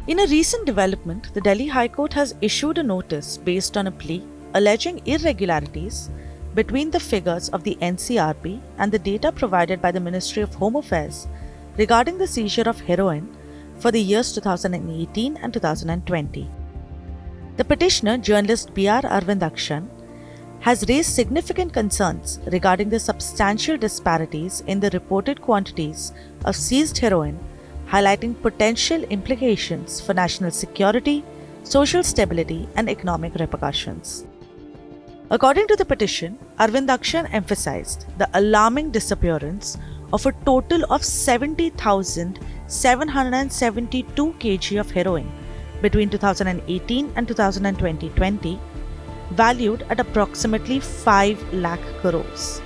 In a recent development, the Delhi High Court has issued a notice based on a plea alleging irregularities between the figures of the NCRB and the data provided by the Ministry of Home Affairs regarding the seizure of heroin for the years 2018 and 2020. The petitioner, journalist B.R. Arvind Akshan, has raised significant concerns regarding the substantial disparities in the reported quantities of seized heroin, highlighting potential implications for national security, social stability, and economic repercussions. According to the petition, Arvind Akshan emphasized the alarming disappearance of a total of 70,772 kg of heroin between 2018 and 2020, valued at approximately 5 lakh crores.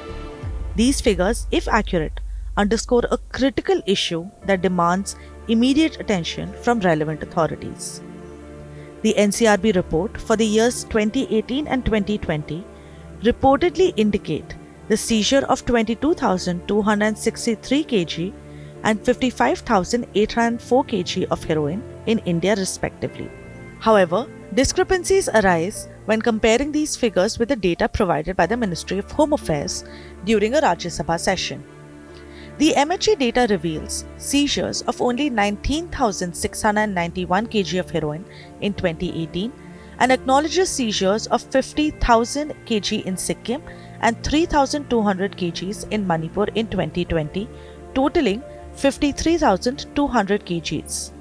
These figures, if accurate, underscore a critical issue that demands immediate attention from relevant authorities. The NCRB report for the years 2018 and 2020 reportedly indicate the seizure of 22,263 kg and 55,804 kg of heroin in India respectively. However, discrepancies arise when comparing these figures with the data provided by the Ministry of Home Affairs during a Rajya Sabha session. The MHA data reveals seizures of only 19,691 kg of heroin in 2018 and acknowledges seizures of 50,000 kg in Sikkim and 3,200 kg in Manipur in 2020, totaling 53,200 kg.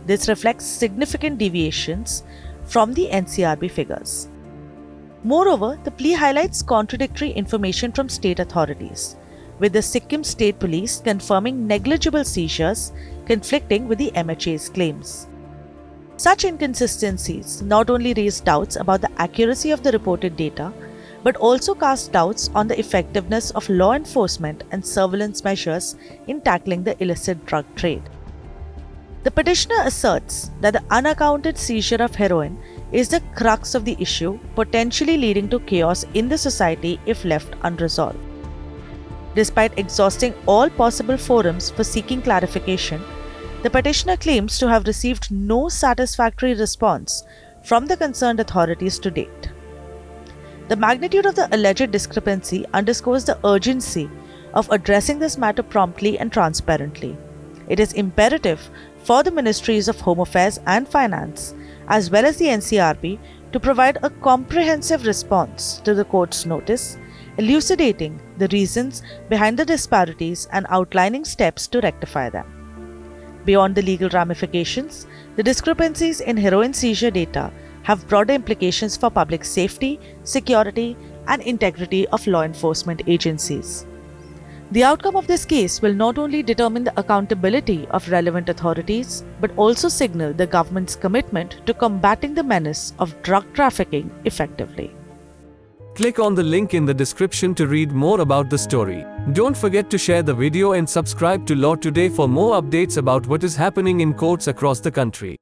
This reflects significant deviations from the NCRB figures. Moreover, the plea highlights contradictory information from state authorities, with the Sikkim State Police confirming negligible seizures conflicting with the MHA's claims. Such inconsistencies not only raise doubts about the accuracy of the reported data, but also cast doubts on the effectiveness of law enforcement and surveillance measures in tackling the illicit drug trade. The petitioner asserts that the unaccounted seizure of heroin is the crux of the issue, potentially leading to chaos in the society if left unresolved. Despite exhausting all possible forums for seeking clarification, the petitioner claims to have received no satisfactory response from the concerned authorities to date. The magnitude of the alleged discrepancy underscores the urgency of addressing this matter promptly and transparently. It is imperative for the Ministries of Home Affairs and Finance, as well as the NCRB, to provide a comprehensive response to the court's notice, elucidating the reasons behind the disparities and outlining steps to rectify them. Beyond the legal ramifications, the discrepancies in heroin seizure data have broader implications for public safety, security, and integrity of law enforcement agencies. The outcome of this case will not only determine the accountability of relevant authorities, but also signal the government's commitment to combating the menace of drug trafficking effectively. Click on the link in the description to read more about the story. Don't forget to share the video and subscribe to Law Today for more updates about what is happening in courts across the country.